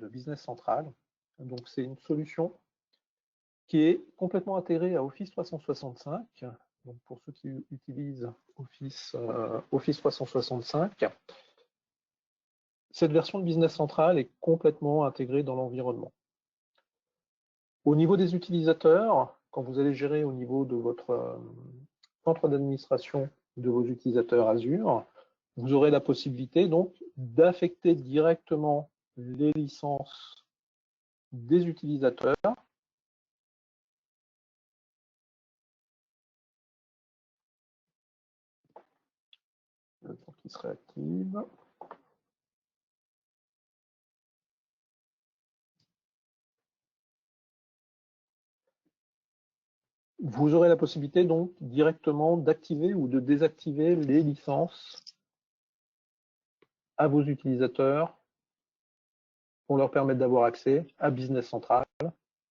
de Business Central. Donc c'est une solution qui est complètement intégrée à Office 365. Donc pour ceux qui utilisent Office 365, cette version de Business Central est complètement intégrée dans l'environnement. Au niveau des utilisateurs, quand vous allez gérer au niveau de votre centre d'administration de vos utilisateurs Azure, vous aurez la possibilité donc d'affecter directement les licences des utilisateurs pour qu'ils se réactivent. Vous aurez la possibilité donc directement d'activer ou de désactiver les licences à vos utilisateurs pour leur permettre d'avoir accès à Business Central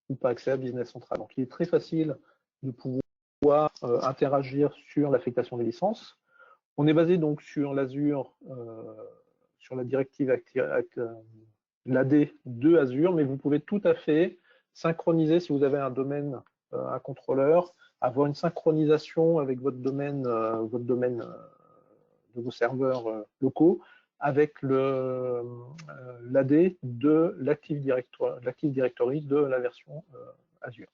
ou pas accès à Business Central. Donc il est très facile de pouvoir interagir sur l'affectation des licences. On est basé donc sur l'Azure, sur la directive l'AD de Azure, mais vous pouvez tout à fait synchroniser si vous avez un domaine, un contrôleur, avoir une synchronisation avec votre domaine de vos serveurs locaux avec l'AD de l'Active Directory de la version Azure.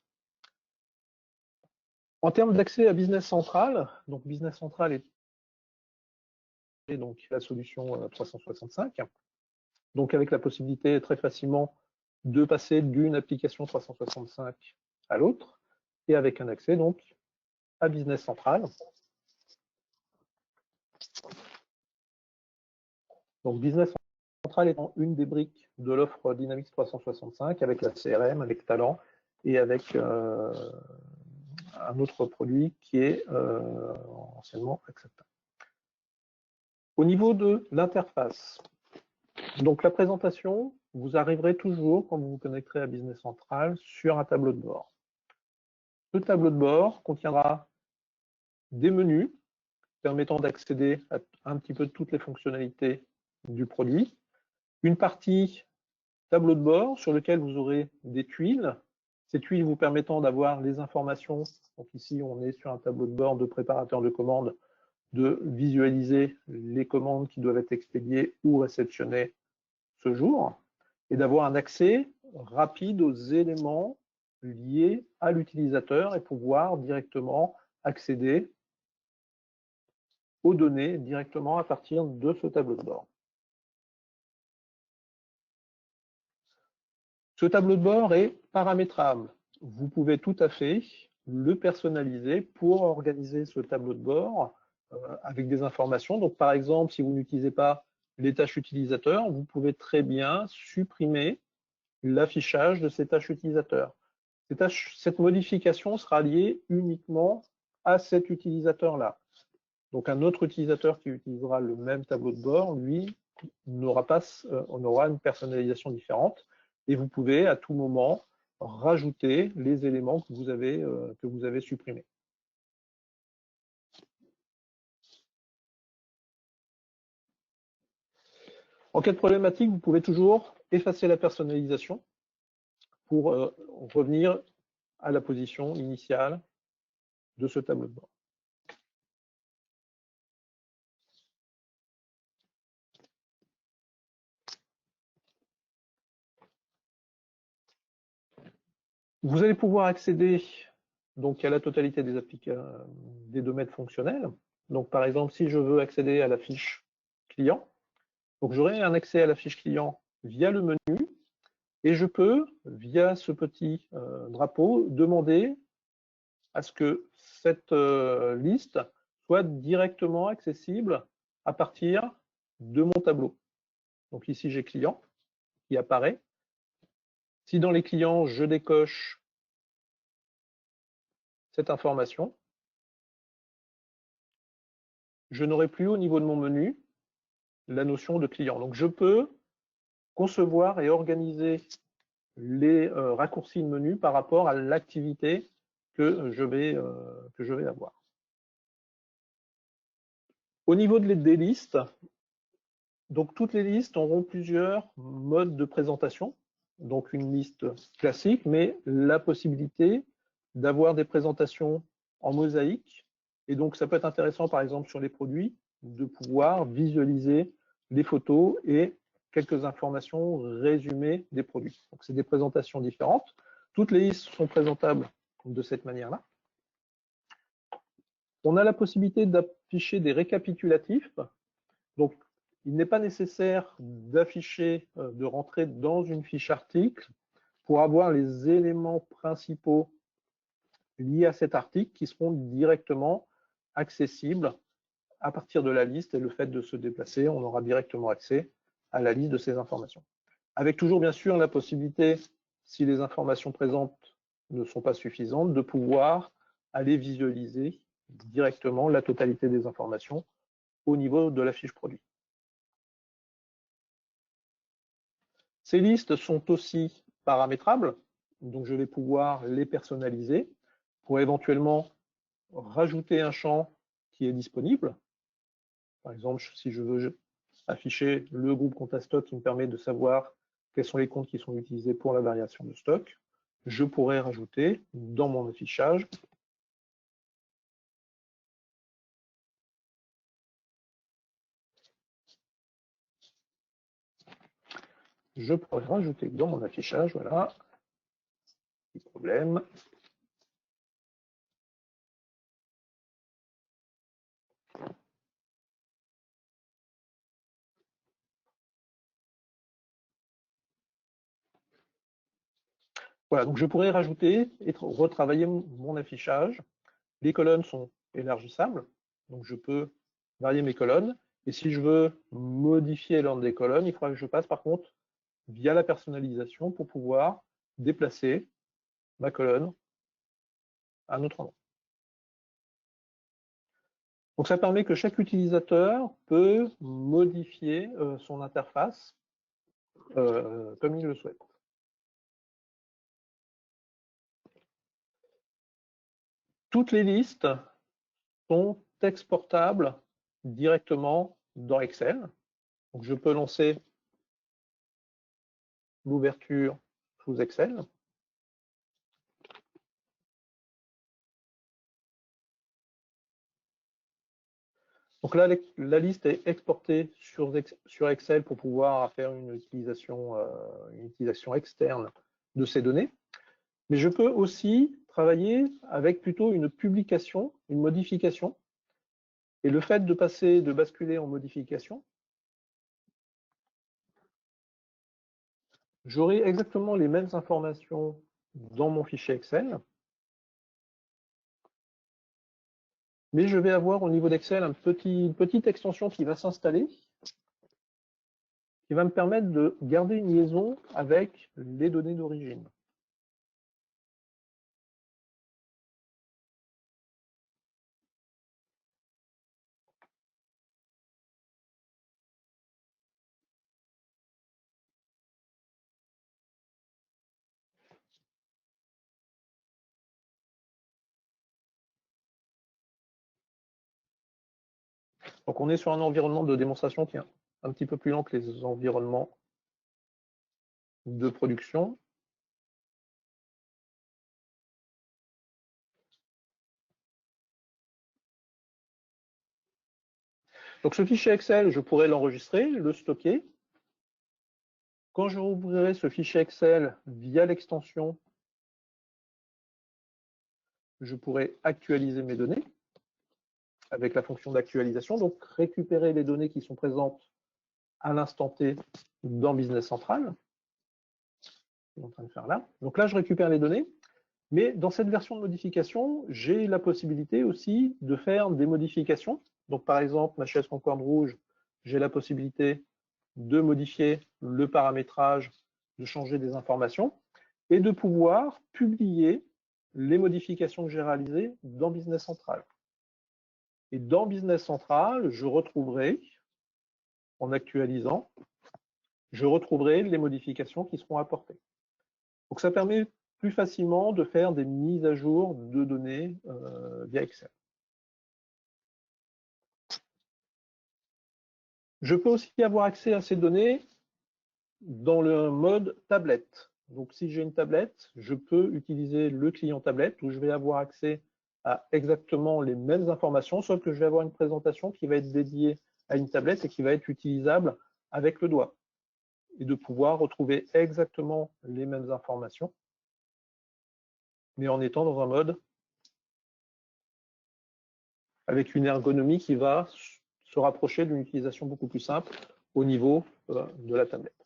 En termes d'accès à Business Central, donc Business Central est donc la solution 365, donc avec la possibilité très facilement de passer d'une application 365 à l'autre, et avec un accès donc à Business Central. Donc Business Central étant une des briques de l'offre Dynamics 365 avec la CRM, avec Talent et avec un autre produit qui est anciennement Accepta. Au niveau de l'interface, donc la présentation, vous arriverez toujours, quand vous vous connecterez à Business Central, sur un tableau de bord. Ce tableau de bord contiendra des menus permettant d'accéder à un petit peu toutes les fonctionnalités du produit, une partie tableau de bord sur lequel vous aurez des tuiles, ces tuiles vous permettant d'avoir les informations. Donc ici, on est sur un tableau de bord de préparateur de commandes, de visualiser les commandes qui doivent être expédiées ou réceptionnées ce jour, et d'avoir un accès rapide aux éléments liés à l'utilisateur et pouvoir directement accéder aux données directement à partir de ce tableau de bord. Ce tableau de bord est paramétrable. Vous pouvez tout à fait le personnaliser pour organiser ce tableau de bord avec des informations. Donc, par exemple, si vous n'utilisez pas les tâches utilisateurs, vous pouvez très bien supprimer l'affichage de ces tâches utilisateurs. Cette modification sera liée uniquement à cet utilisateur-là. Donc, un autre utilisateur qui utilisera le même tableau de bord, lui, on aura une personnalisation différente. Et vous pouvez à tout moment rajouter les éléments que vous avez supprimés. En cas de problématique, vous pouvez toujours effacer la personnalisation pour revenir à la position initiale de ce tableau de bord. Vous allez pouvoir accéder donc à la totalité des domaines fonctionnels. Donc par exemple, si je veux accéder à la fiche client, donc j'aurai un accès à la fiche client via le menu et je peux, via ce petit drapeau, demander à ce que cette liste soit directement accessible à partir de mon tableau. Donc ici, j'ai client qui apparaît. Si dans les clients, je décoche cette information, je n'aurai plus au niveau de mon menu la notion de client. Donc je peux concevoir et organiser les raccourcis de menu par rapport à l'activité que je vais avoir. Au niveau des listes, donc toutes les listes auront plusieurs modes de présentation. donc une liste classique, mais la possibilité d'avoir des présentations en mosaïque. Et donc, ça peut être intéressant, par exemple, sur les produits, de pouvoir visualiser les photos et quelques informations résumées des produits. Donc, c'est des présentations différentes. Toutes les listes sont présentables de cette manière-là. On a la possibilité d'afficher des récapitulatifs. Donc, il n'est pas nécessaire d'afficher, de rentrer dans une fiche article pour avoir les éléments principaux liés à cet article qui seront directement accessibles à partir de la liste, et le fait de se déplacer, on aura directement accès à la liste de ces informations. Avec toujours bien sûr la possibilité, si les informations présentes ne sont pas suffisantes, de pouvoir aller visualiser directement la totalité des informations au niveau de la fiche produit. Ces listes sont aussi paramétrables, donc je vais pouvoir les personnaliser pour éventuellement rajouter un champ qui est disponible. Par exemple, si je veux afficher le groupe compte à stock qui me permet de savoir quels sont les comptes qui sont utilisés pour la variation de stock, je pourrais rajouter dans mon affichage voilà, petit problème. Voilà, donc je pourrais rajouter et retravailler mon affichage. Les colonnes sont élargissables, donc je peux varier mes colonnes. Et si je veux modifier l'ordre des colonnes, il faudra que je passe par contre via la personnalisation pour pouvoir déplacer ma colonne à un autre endroit. Donc ça permet que chaque utilisateur peut modifier son interface comme il le souhaite. Toutes les listes sont exportables directement dans Excel. Donc je peux lancer l'ouverture sous Excel. Donc là, la liste est exportée sur Excel pour pouvoir faire une utilisation externe de ces données. Mais je peux aussi travailler avec plutôt une publication, une modification. Et le fait de basculer en modification, j'aurai exactement les mêmes informations dans mon fichier Excel, mais je vais avoir au niveau d'Excel une petite extension qui va s'installer, qui va me permettre de garder une liaison avec les données d'origine. Donc on est sur un environnement de démonstration qui est un petit peu plus lent que les environnements de production. Donc ce fichier Excel, je pourrais l'enregistrer, le stocker. Quand je rouvrirai ce fichier Excel via l'extension, je pourrai actualiser mes données avec la fonction d'actualisation, donc récupérer les données qui sont présentes à l'instant T dans Business Central. Je suis en train de faire là. Donc là, je récupère les données, mais dans cette version de modification, j'ai la possibilité aussi de faire des modifications. Donc par exemple, ma chaise concorde rouge, j'ai la possibilité de modifier le paramétrage, de changer des informations et de pouvoir publier les modifications que j'ai réalisées dans Business Central. Et dans Business Central, je retrouverai, en actualisant, je retrouverai les modifications qui seront apportées. Donc ça permet plus facilement de faire des mises à jour de données via Excel. Je peux aussi avoir accès à ces données dans le mode tablette. Donc, si j'ai une tablette, je peux utiliser le client tablette où je vais avoir accès à exactement les mêmes informations, sauf que je vais avoir une présentation qui va être dédiée à une tablette et qui va être utilisable avec le doigt et de pouvoir retrouver exactement les mêmes informations, mais en étant dans un mode avec une ergonomie qui va se rapprocher d'une utilisation beaucoup plus simple au niveau de la tablette.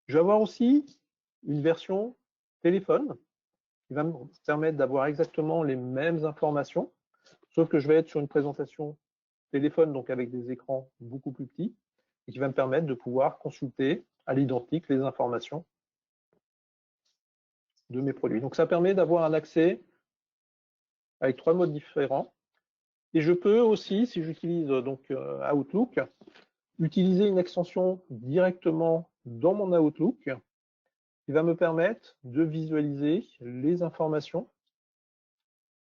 Je vais avoir aussi une version téléphone qui va me permettre d'avoir exactement les mêmes informations, sauf que je vais être sur une présentation téléphone, donc avec des écrans beaucoup plus petits, et qui va me permettre de pouvoir consulter à l'identique les informations de mes produits. Donc ça permet d'avoir un accès avec 3 modes différents. Et je peux aussi, si j'utilise donc Outlook, utiliser une extension directement dans mon Outlook qui va me permettre de visualiser les informations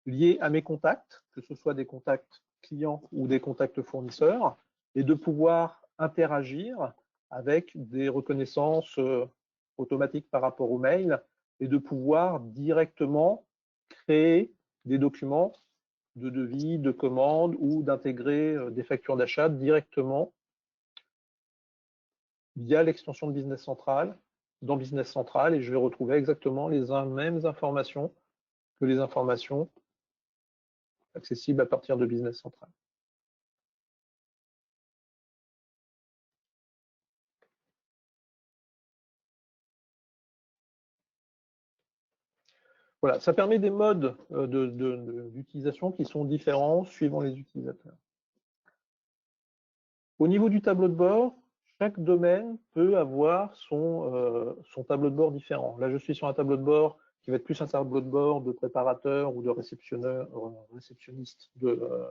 liées à mes contacts, que ce soit des contacts clients ou des contacts fournisseurs, et de pouvoir interagir avec des reconnaissances automatiques par rapport au mail et de pouvoir directement créer des documents de devis, de commandes ou d'intégrer des factures d'achat directement via l'extension de Business Central dans Business Central et je vais retrouver exactement les mêmes informations que les informations accessibles à partir de Business Central. Voilà, ça permet des modes d'utilisation qui sont différents suivant les utilisateurs. Au niveau du tableau de bord, chaque domaine peut avoir son tableau de bord différent. Là, je suis sur un tableau de bord qui va être plus un tableau de bord de préparateur ou de réceptionniste de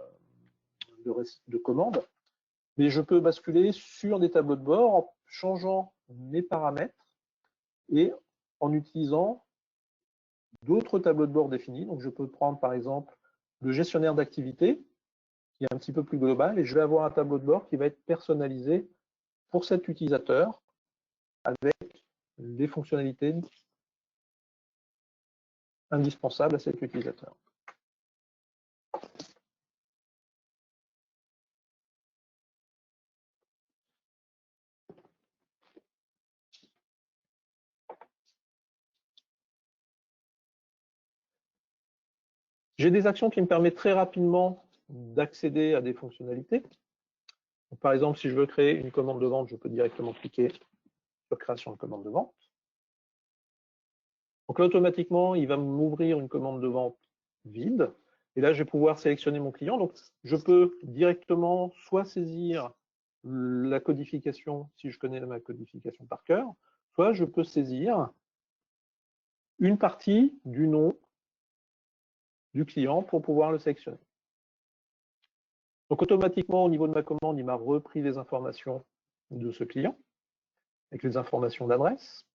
commandes. Mais je peux basculer sur des tableaux de bord en changeant mes paramètres et en utilisant d'autres tableaux de bord définis. Donc, je peux prendre par exemple le gestionnaire d'activité qui est un petit peu plus global et je vais avoir un tableau de bord qui va être personnalisé pour cet utilisateur avec les fonctionnalités indispensables à cet utilisateur. J'ai des actions qui me permettent très rapidement d'accéder à des fonctionnalités. Donc, par exemple, si je veux créer une commande de vente, je peux directement cliquer sur création de commande de vente. Donc là, automatiquement, il va m'ouvrir une commande de vente vide. Et là, je vais pouvoir sélectionner mon client. Donc, je peux directement soit saisir la codification, si je connais ma codification par cœur, soit je peux saisir une partie du nom du client pour pouvoir le sélectionner. Donc, automatiquement, au niveau de ma commande, il m'a repris les informations de ce client, avec les informations d'adresse.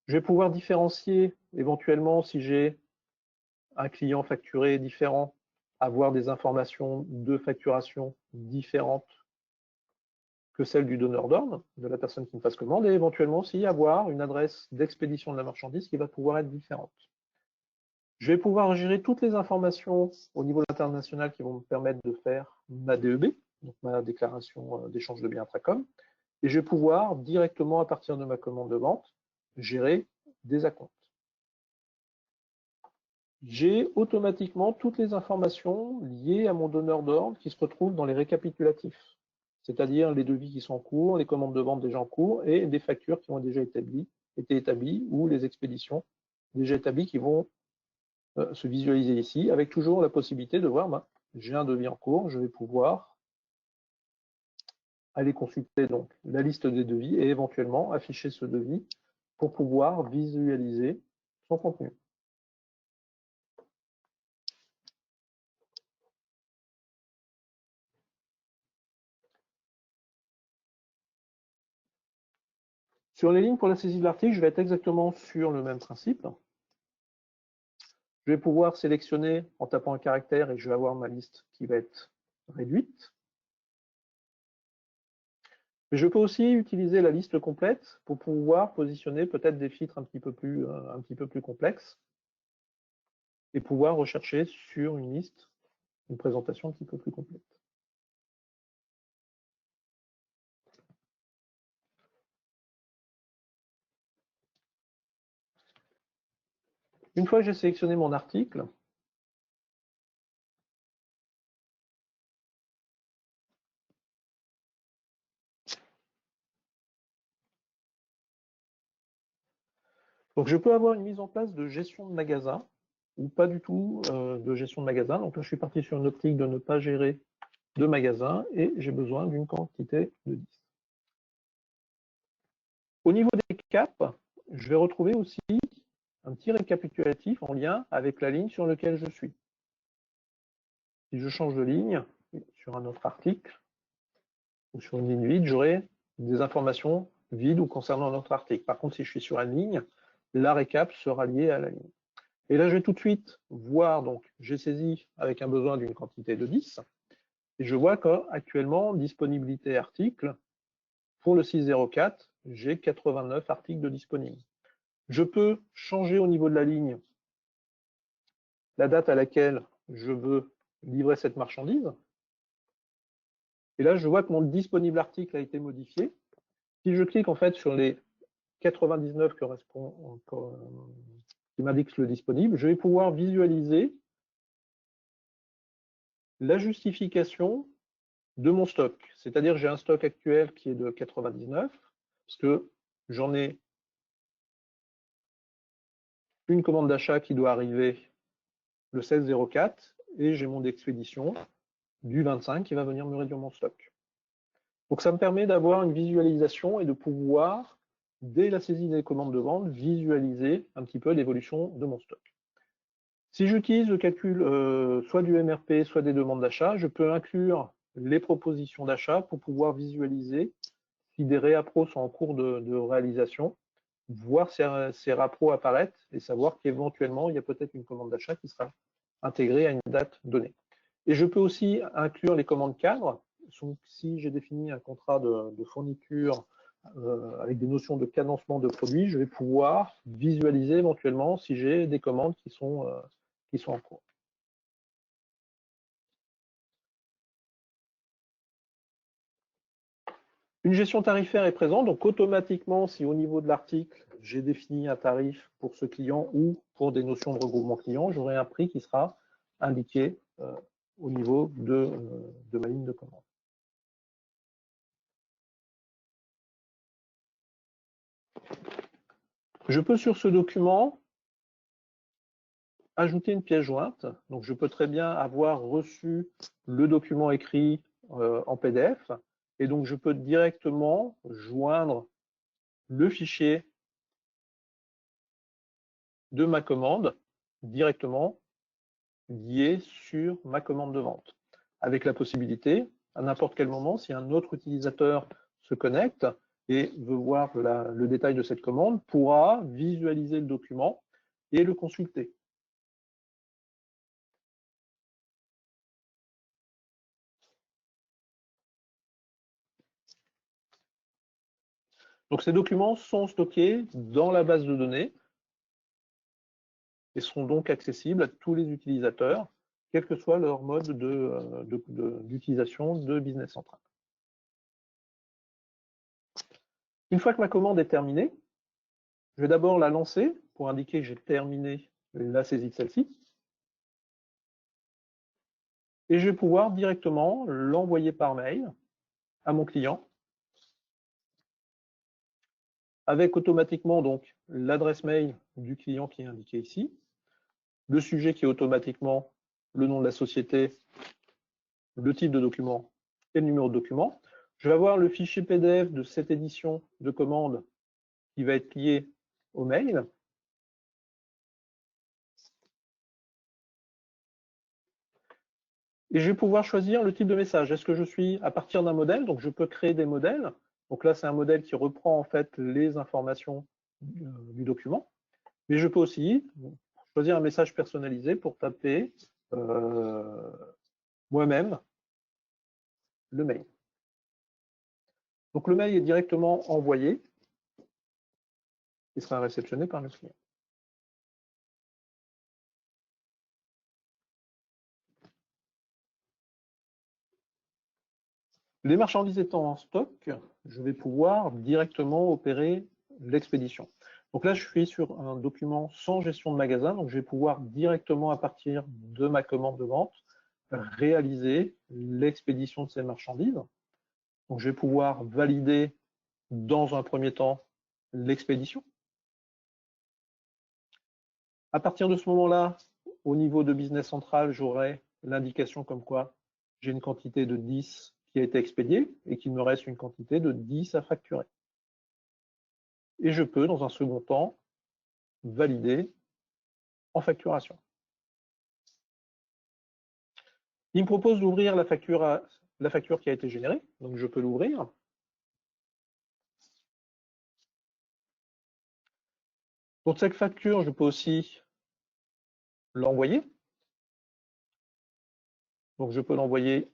Je vais pouvoir différencier éventuellement si j'ai un client facturé différent, avoir des informations de facturation différentes que celles du donneur d'ordre, de la personne qui me fasse commande, et éventuellement aussi avoir une adresse d'expédition de la marchandise qui va pouvoir être différente. Je vais pouvoir gérer toutes les informations au niveau international qui vont me permettre de faire ma DEB, donc ma déclaration d'échange de biens intracom, et je vais pouvoir directement à partir de ma commande de vente gérer des acomptes. J'ai automatiquement toutes les informations liées à mon donneur d'ordre qui se retrouvent dans les récapitulatifs, c'est-à-dire les devis qui sont en cours, les commandes de vente déjà en cours et des factures qui ont déjà été établies ou les expéditions déjà établies qui vont se visualiser ici, avec toujours la possibilité de voir, j'ai un devis en cours, je vais pouvoir aller consulter donc la liste des devis et éventuellement afficher ce devis pour pouvoir visualiser son contenu. Sur les lignes pour la saisie de l'article, je vais être exactement sur le même principe. Je vais pouvoir sélectionner en tapant un caractère et je vais avoir ma liste qui va être réduite. Mais je peux aussi utiliser la liste complète pour pouvoir positionner peut-être des filtres un petit peu plus complexes et pouvoir rechercher sur une liste une présentation un petit peu plus complète. Une fois que j'ai sélectionné mon article, donc je peux avoir une mise en place de gestion de magasin ou pas du tout de gestion de magasin. Donc là, je suis parti sur une optique de ne pas gérer de magasin et j'ai besoin d'une quantité de 10. Au niveau des caps, je vais retrouver aussi un petit récapitulatif en lien avec la ligne sur laquelle je suis. Si je change de ligne sur un autre article ou sur une ligne vide, j'aurai des informations vides ou concernant notre article. Par contre, si je suis sur une ligne, la récap sera liée à la ligne. Et là, je vais tout de suite voir, donc j'ai saisi avec un besoin d'une quantité de 10, et je vois qu'actuellement, disponibilité article, pour le 604, j'ai 89 articles de disponibles. Je peux changer au niveau de la ligne la date à laquelle je veux livrer cette marchandise. Et là, je vois que mon disponible article a été modifié. Si je clique en fait sur les 99 qui m'indiquent le disponible, je vais pouvoir visualiser la justification de mon stock. C'est-à-dire j'ai un stock actuel qui est de 99, parce que j'en ai une commande d'achat qui doit arriver le 16-04 et j'ai mon expédition du 25 qui va venir me réduire mon stock. Donc ça me permet d'avoir une visualisation et de pouvoir, dès la saisie des commandes de vente, visualiser un petit peu l'évolution de mon stock. Si j'utilise le calcul soit du MRP, soit des demandes d'achat, je peux inclure les propositions d'achat pour pouvoir visualiser si des réappros sont en cours de réalisation, voir ces rappros apparaître et savoir qu'éventuellement, il y a peut-être une commande d'achat qui sera intégrée à une date donnée. Et je peux aussi inclure les commandes cadres. Donc, si j'ai défini un contrat de fourniture avec des notions de cadencement de produits, je vais pouvoir visualiser éventuellement si j'ai des commandes qui sont en cours. Une gestion tarifaire est présente, donc automatiquement, si au niveau de l'article, j'ai défini un tarif pour ce client ou pour des notions de regroupement client, j'aurai un prix qui sera indiqué au niveau de ma ligne de commande. Je peux sur ce document ajouter une pièce jointe. Donc je peux très bien avoir reçu le document écrit en PDF et donc je peux directement joindre le fichier de ma commande directement lié sur ma commande de vente, avec la possibilité, à n'importe quel moment, si un autre utilisateur se connecte et veut voir le détail de cette commande, pourra visualiser le document et le consulter. Donc ces documents sont stockés dans la base de données et seront donc accessibles à tous les utilisateurs, quel que soit leur mode d'utilisation de Business Central. Une fois que ma commande est terminée, je vais d'abord la lancer pour indiquer que j'ai terminé la saisie de celle-ci. Et je vais pouvoir directement l'envoyer par mail à mon client avec automatiquement donc l'adresse mail du client qui est indiquée ici, le sujet qui est automatiquement le nom de la société, le type de document et le numéro de document. Je vais avoir le fichier PDF de cette édition de commande qui va être lié au mail. Et je vais pouvoir choisir le type de message. Est-ce que je suis à partir d'un modèle? Donc je peux créer des modèles. Donc là, c'est un modèle qui reprend en fait les informations du document. Mais je peux aussi choisir un message personnalisé pour taper moi-même le mail. Donc le mail est directement envoyé et sera réceptionné par le client. Les marchandises étant en stock, je vais pouvoir directement opérer l'expédition. Donc là, je suis sur un document sans gestion de magasin, donc je vais pouvoir directement, à partir de ma commande de vente, réaliser l'expédition de ces marchandises. Donc je vais pouvoir valider dans un premier temps l'expédition. À partir de ce moment-là, au niveau de Business Central, j'aurai l'indication comme quoi j'ai une quantité de 10 qui a été expédiée et qu'il me reste une quantité de 10 à facturer. Et je peux, dans un second temps, valider en facturation. Il me propose d'ouvrir la facture qui a été générée, donc je peux l'ouvrir. Pour cette facture, je peux aussi l'envoyer. Donc je peux l'envoyer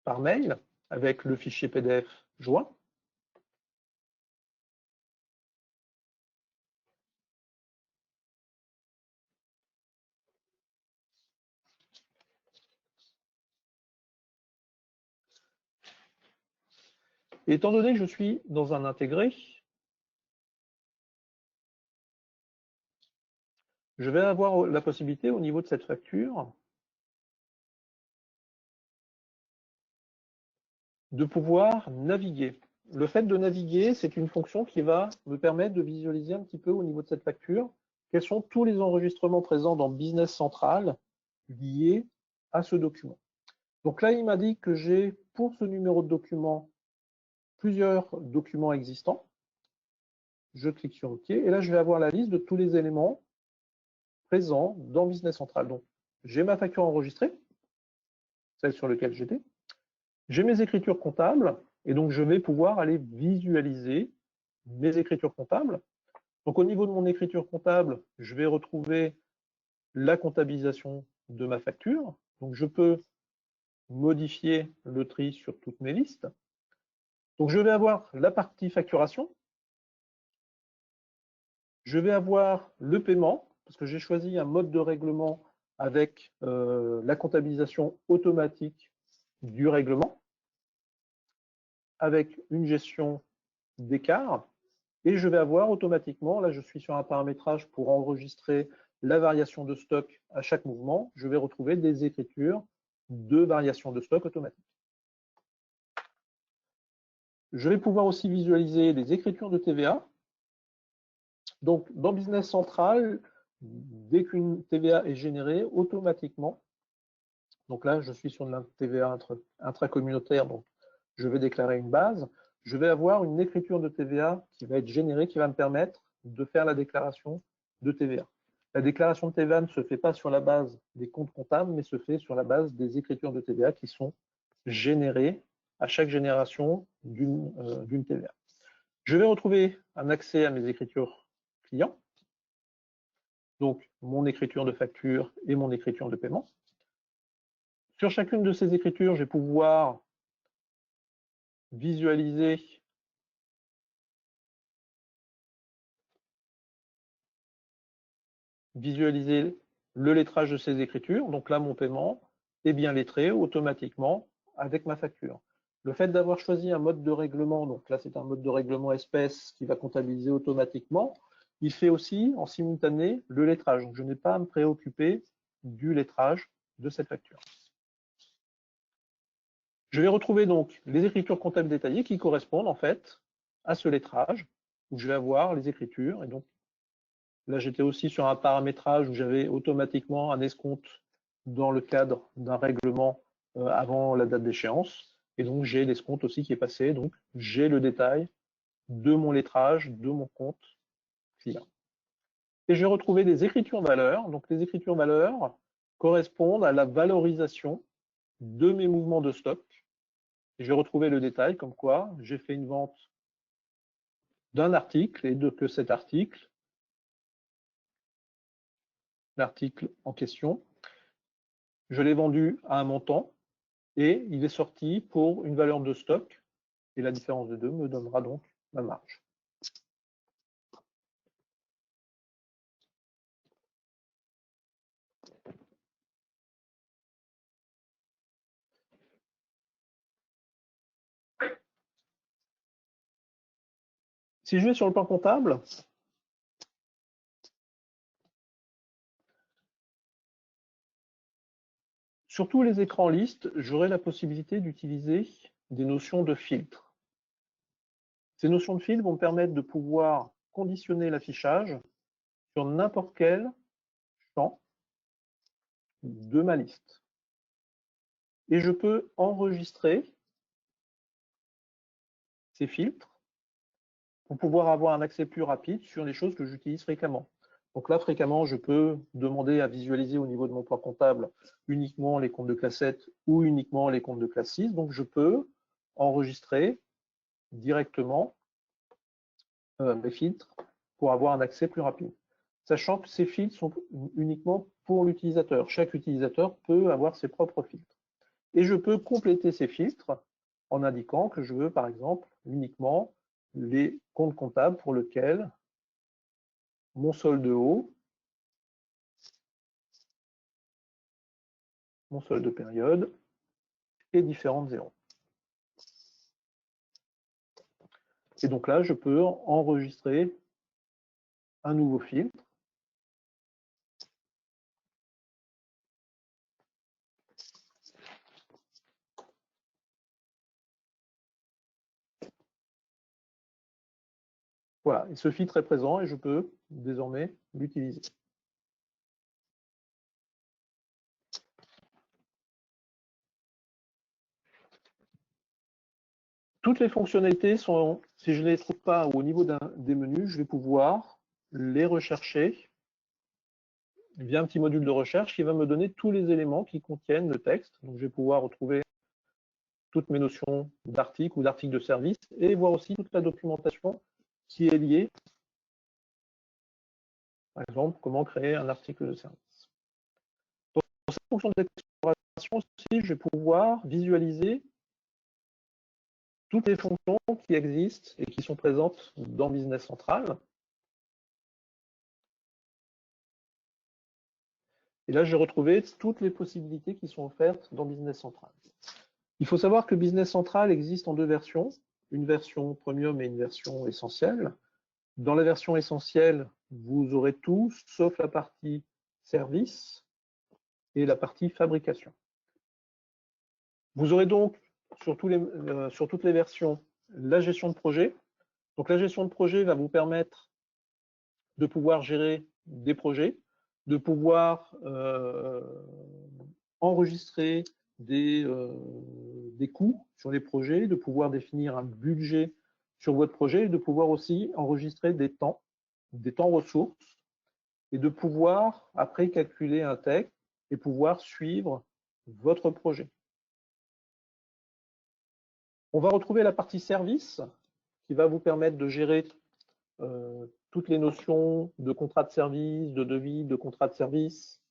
par mail avec le fichier PDF joint. Et étant donné que je suis dans un intégré, je vais avoir la possibilité au niveau de cette facture de pouvoir naviguer. Le fait de naviguer, c'est une fonction qui va me permettre de visualiser un petit peu au niveau de cette facture quels sont tous les enregistrements présents dans Business Central liés à ce document. Donc là, il m'a dit que j'ai pour ce numéro de document plusieurs documents existants. Je clique sur OK et là, je vais avoir la liste de tous les éléments présents dans Business Central. Donc, j'ai ma facture enregistrée, celle sur laquelle j'étais. J'ai mes écritures comptables et donc je vais pouvoir aller visualiser mes écritures comptables. Donc au niveau de mon écriture comptable, je vais retrouver la comptabilisation de ma facture. Donc je peux modifier le tri sur toutes mes listes. Donc je vais avoir la partie facturation. Je vais avoir le paiement, parce que j'ai choisi un mode de règlement avec la comptabilisation automatique du règlement, avec une gestion d'écart. Et je vais avoir automatiquement, là je suis sur un paramétrage pour enregistrer la variation de stock à chaque mouvement, je vais retrouver des écritures de variation de stock automatique. Je vais pouvoir aussi visualiser des écritures de TVA. Donc dans Business Central, dès qu'une TVA est générée, automatiquement, donc là je suis sur la TVA intracommunautaire, donc je vais déclarer une base, je vais avoir une écriture de TVA qui va être générée, qui va me permettre de faire la déclaration de TVA. La déclaration de TVA ne se fait pas sur la base des comptes comptables, mais se fait sur la base des écritures de TVA qui sont générées à chaque génération d'une TVA. Je vais retrouver un accès à mes écritures clients, donc mon écriture de facture et mon écriture de paiement. Sur chacune de ces écritures, je vais pouvoir visualiser le lettrage de ces écritures. Donc là, mon paiement est bien lettré automatiquement avec ma facture. Le fait d'avoir choisi un mode de règlement, donc là c'est un mode de règlement espèce qui va comptabiliser automatiquement, il fait aussi en simultané le lettrage. Donc je n'ai pas à me préoccuper du lettrage de cette facture. Je vais retrouver donc les écritures comptables détaillées qui correspondent en fait à ce lettrage, où je vais avoir les écritures. Et donc là, j'étais aussi sur un paramétrage où j'avais automatiquement un escompte dans le cadre d'un règlement avant la date d'échéance. Et donc, j'ai l'escompte aussi qui est passé. Donc, j'ai le détail de mon lettrage, de mon compte client. Et je vais retrouver des écritures valeurs. Donc, les écritures valeurs correspondent à la valorisation de mes mouvements de stock. Et je vais retrouver le détail comme quoi j'ai fait une vente d'un article et que cet article, l'article en question, je l'ai vendu à un montant et il est sorti pour une valeur de stock, et la différence des deux me donnera donc ma marge. Si je vais sur le plan comptable, sur tous les écrans listes, j'aurai la possibilité d'utiliser des notions de filtre. Ces notions de filtre vont me permettre de pouvoir conditionner l'affichage sur n'importe quel champ de ma liste. Et je peux enregistrer ces filtres pour pouvoir avoir un accès plus rapide sur les choses que j'utilise fréquemment. Donc là, fréquemment, je peux demander à visualiser au niveau de mon plan comptable uniquement les comptes de classe 7 ou uniquement les comptes de classe 6. Donc je peux enregistrer directement mes filtres pour avoir un accès plus rapide. Sachant que ces filtres sont uniquement pour l'utilisateur. Chaque utilisateur peut avoir ses propres filtres. Et je peux compléter ces filtres en indiquant que je veux, par exemple, uniquement les comptes comptables pour lesquels mon solde haut, mon solde de période est différent de 0. Et donc là, je peux enregistrer un nouveau filtre. Voilà, et ce filtre est présent et je peux désormais l'utiliser. Toutes les fonctionnalités sont, si je ne les trouve pas au niveau des menus, je vais pouvoir les rechercher via un petit module de recherche qui va me donner tous les éléments qui contiennent le texte. Donc je vais pouvoir retrouver toutes mes notions d'articles ou d'articles de service et voir aussi toute la documentation qui est liée. Par exemple, comment créer un article de service. Donc, pour cette fonction d'exploration aussi, je vais pouvoir visualiser toutes les fonctions qui existent et qui sont présentes dans Business Central. Et là, j'ai retrouvé toutes les possibilités qui sont offertes dans Business Central. Il faut savoir que Business Central existe en deux versions, une version Premium et une version essentielle. Dans la version essentielle, vous aurez tout, sauf la partie service et la partie fabrication. Vous aurez donc, sur toutes les versions, la gestion de projet. Donc la gestion de projet va vous permettre de pouvoir gérer des projets, de pouvoir enregistrer des coûts sur les projets, de pouvoir définir un budget sur votre projet et de pouvoir aussi enregistrer des temps ressources et de pouvoir après calculer un texte et pouvoir suivre votre projet. On va retrouver la partie service qui va vous permettre de gérer toutes les notions de contrat de service, de devis, de contrat de service,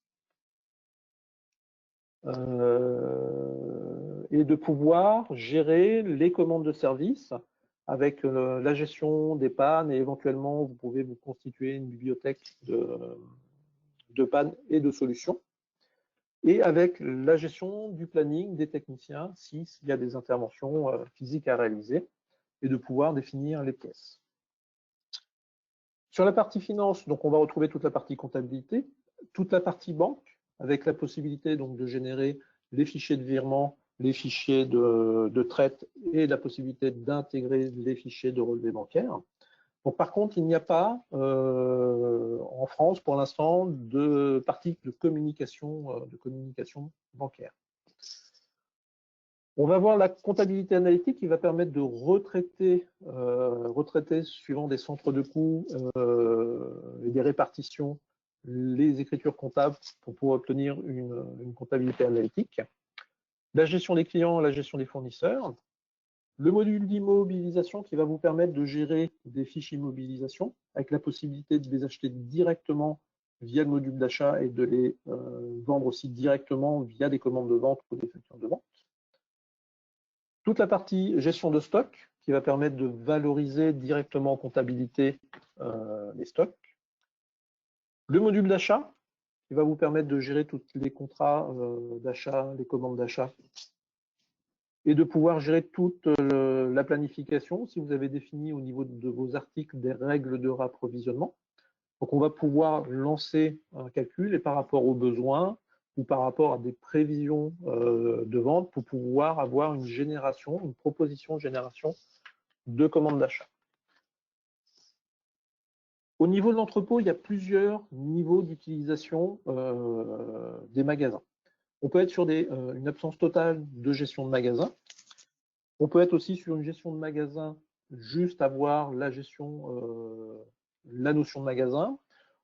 et de pouvoir gérer les commandes de service avec la gestion des pannes et éventuellement vous pouvez vous constituer une bibliothèque de pannes et de solutions. Et avec la gestion du planning des techniciens s'il y a des interventions physiques à réaliser et de pouvoir définir les pièces. Sur la partie finance, donc on va retrouver toute la partie comptabilité, toute la partie banque, avec la possibilité donc de générer les fichiers de virement, les fichiers de traite et la possibilité d'intégrer les fichiers de relevé bancaire. Donc, par contre, il n'y a pas en France pour l'instant de partie de communication bancaire. On va voir la comptabilité analytique qui va permettre de retraiter suivant des centres de coûts et des répartitions les écritures comptables pour pouvoir obtenir une comptabilité analytique. La gestion des clients, la gestion des fournisseurs. Le module d'immobilisation qui va vous permettre de gérer des fiches immobilisation avec la possibilité de les acheter directement via le module d'achat et de les vendre aussi directement via des commandes de vente ou des factures de vente. Toute la partie gestion de stock qui va permettre de valoriser directement en comptabilité les stocks. Le module d'achat qui va vous permettre de gérer tous les contrats d'achat, les commandes d'achat et de pouvoir gérer toute la planification si vous avez défini au niveau de vos articles des règles de rapprovisionnement. Donc, on va pouvoir lancer un calcul et par rapport aux besoins ou par rapport à des prévisions de vente pour pouvoir avoir une génération, une proposition de génération de commandes d'achat. Au niveau de l'entrepôt, il y a plusieurs niveaux d'utilisation des magasins. On peut être sur une absence totale de gestion de magasin. On peut être aussi sur une gestion de magasin, juste avoir la gestion, la notion de magasin.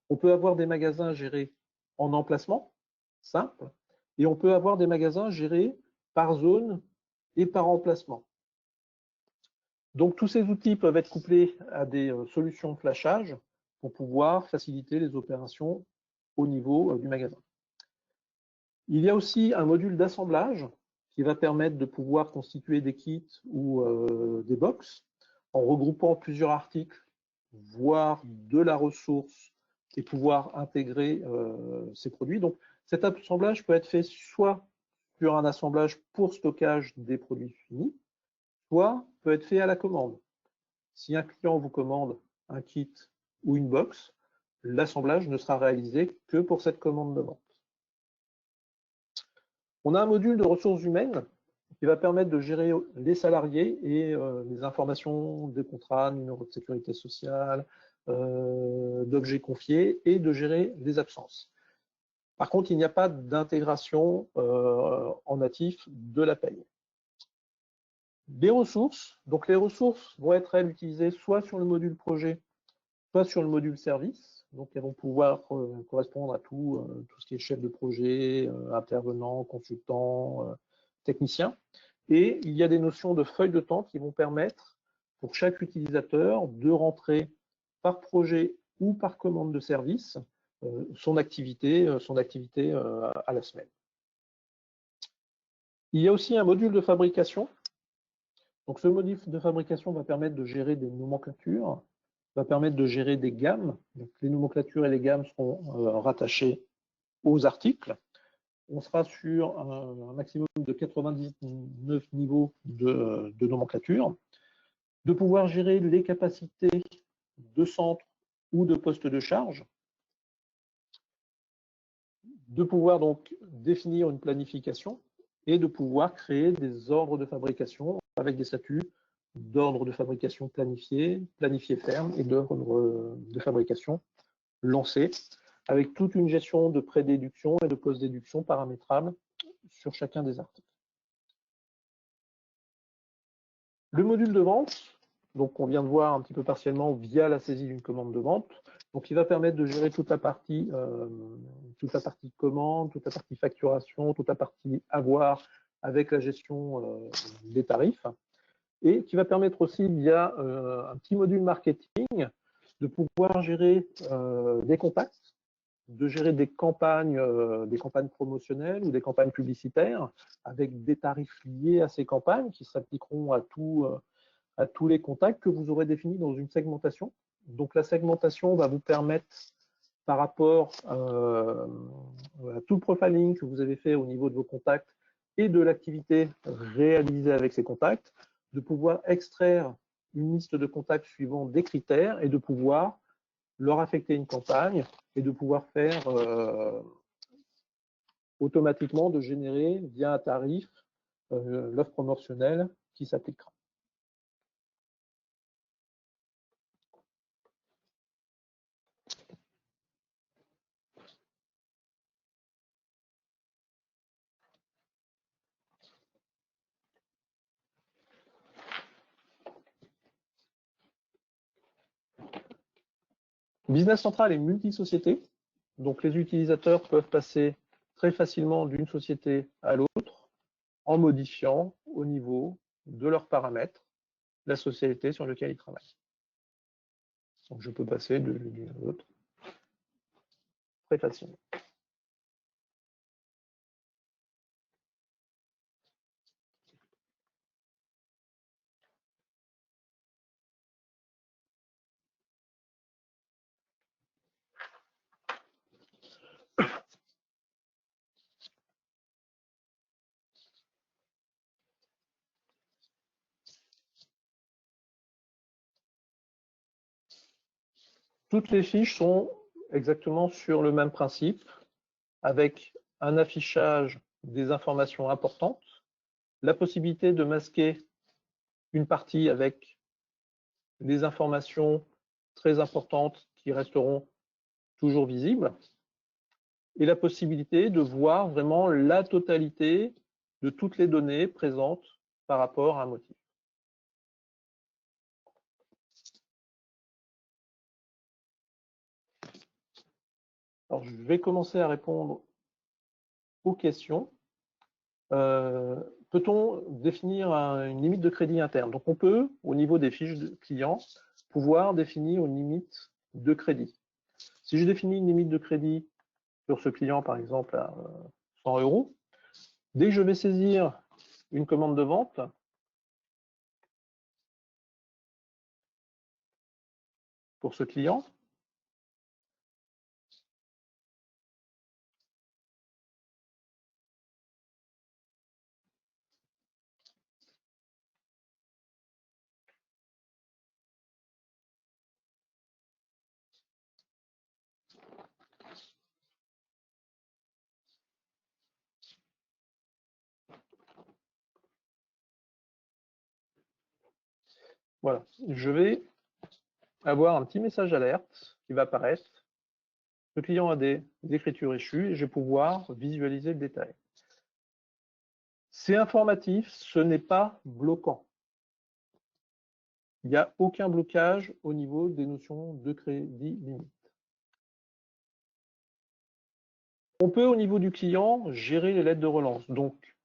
On peut avoir des magasins gérés en emplacement, simple, et on peut avoir des magasins gérés par zone et par emplacement. Donc, tous ces outils peuvent être couplés à des solutions de flashage pour pouvoir faciliter les opérations au niveau du magasin. Il y a aussi un module d'assemblage qui va permettre de pouvoir constituer des kits ou des box en regroupant plusieurs articles, voire de la ressource et pouvoir intégrer ces produits. Donc, cet assemblage peut être fait soit sur un assemblage pour stockage des produits finis, soit peut être fait à la commande. Si un client vous commande un kit ou une box, l'assemblage ne sera réalisé que pour cette commande de vente. On a un module de ressources humaines qui va permettre de gérer les salariés et les informations de contrats, numéro de sécurité sociale, d'objets confiés et de gérer les absences. Par contre, il n'y a pas d'intégration en natif de la paye. Les ressources, donc les ressources vont être elles utilisées soit sur le module projet, soit sur le module service. Donc elles vont pouvoir correspondre à tout ce qui est chef de projet, intervenant, consultant, technicien. Et il y a des notions de feuilles de temps qui vont permettre pour chaque utilisateur de rentrer par projet ou par commande de service son activité à la semaine. Il y a aussi un module de fabrication. Donc ce module de fabrication va permettre de gérer des nomenclatures, va permettre de gérer des gammes. Donc les nomenclatures et les gammes seront rattachées aux articles. On sera sur un maximum de 99 niveaux de nomenclature, de pouvoir gérer les capacités de centre ou de poste de charge, de pouvoir donc définir une planification et de pouvoir créer des ordres de fabrication avec des statuts d'ordre de fabrication planifié, planifié ferme et d'ordre de fabrication lancé, avec toute une gestion de pré-déduction et de post-déduction paramétrable sur chacun des articles. Le module de vente, donc on vient de voir un petit peu partiellement via la saisie d'une commande de vente, donc il va permettre de gérer toute la partie commande, toute la partie facturation, toute la partie avoir avec la gestion des tarifs, et qui va permettre aussi via un petit module marketing de pouvoir gérer des contacts, de gérer des campagnes promotionnelles ou des campagnes publicitaires avec des tarifs liés à ces campagnes qui s'appliqueront à tous les contacts que vous aurez définis dans une segmentation. Donc la segmentation va vous permettre, par rapport à tout le profiling que vous avez fait au niveau de vos contacts et de l'activité réalisée avec ces contacts, de pouvoir extraire une liste de contacts suivant des critères et de pouvoir leur affecter une campagne et de pouvoir faire automatiquement de générer via un tarif l'offre promotionnelle qui s'appliquera. Business Central est multi-société, donc les utilisateurs peuvent passer très facilement d'une société à l'autre en modifiant au niveau de leurs paramètres la société sur laquelle ils travaillent. Donc je peux passer de l'une à l'autre très facilement. Toutes les fiches sont exactement sur le même principe, avec un affichage des informations importantes, la possibilité de masquer une partie avec des informations très importantes qui resteront toujours visibles, et la possibilité de voir vraiment la totalité de toutes les données présentes par rapport à un motif. Alors, je vais commencer à répondre aux questions. Peut-on définir une limite de crédit interne? Donc, on peut, au niveau des fiches de clients, pouvoir définir une limite de crédit. Si je définis une limite de crédit sur ce client, par exemple, à 100 €, dès que je vais saisir une commande de vente, pour ce client, voilà, je vais avoir un petit message alerte qui va apparaître. Le client a des écritures échues et je vais pouvoir visualiser le détail. C'est informatif, ce n'est pas bloquant. Il n'y a aucun blocage au niveau des notions de crédit limite. On peut, au niveau du client, gérer les lettres de relance. Donc,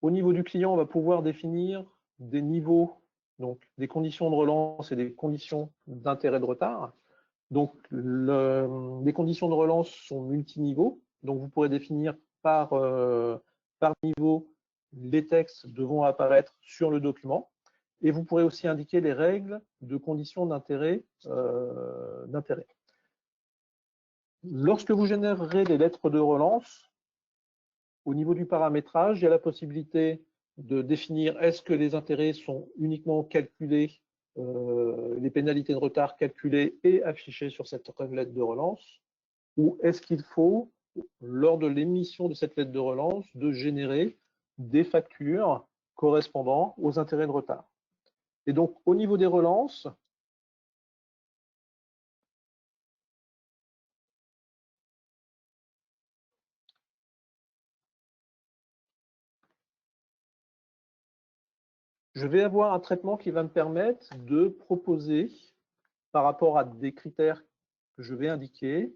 au niveau du client, on va pouvoir définir des niveaux, donc des conditions de relance et des conditions d'intérêt de retard. Donc, les conditions de relance sont multiniveaux. Donc, vous pourrez définir par niveau les textes devront apparaître sur le document. Et vous pourrez aussi indiquer les règles de conditions d'intérêt. Lorsque vous générerez des lettres de relance, au niveau du paramétrage, il y a la possibilité de définir est-ce que les intérêts sont uniquement calculés, les pénalités de retard calculées et affichées sur cette lettre de relance, ou est-ce qu'il faut, lors de l'émission de cette lettre de relance, de générer des factures correspondant aux intérêts de retard. Et donc, au niveau des relances, je vais avoir un traitement qui va me permettre de proposer, par rapport à des critères que je vais indiquer,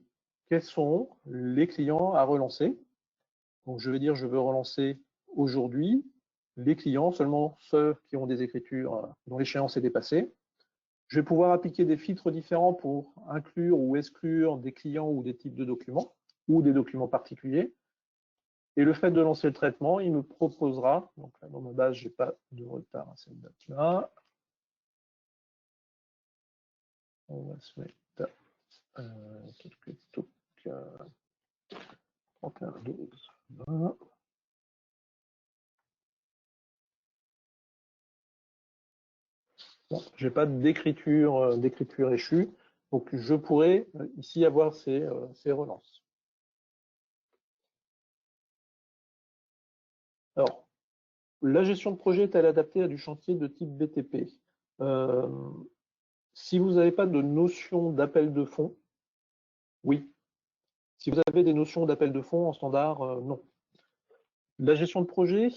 quels sont les clients à relancer. Donc, je vais dire, je veux relancer aujourd'hui les clients, seulement ceux qui ont des écritures dont l'échéance est dépassée. Je vais pouvoir appliquer des filtres différents pour inclure ou exclure des clients ou des types de documents ou des documents particuliers. Et le fait de lancer le traitement, il me proposera, donc là dans ma base, je n'ai pas de retard à cette date-là. On va se mettre à 31, 12, 20. Bon, je n'ai pas d'écriture échue, donc je pourrais ici avoir ces relances. Alors, la gestion de projet est-elle adaptée à du chantier de type BTP? Si vous n'avez pas de notion d'appel de fonds, oui. Si vous avez des notions d'appel de fonds en standard, non. La gestion de projet,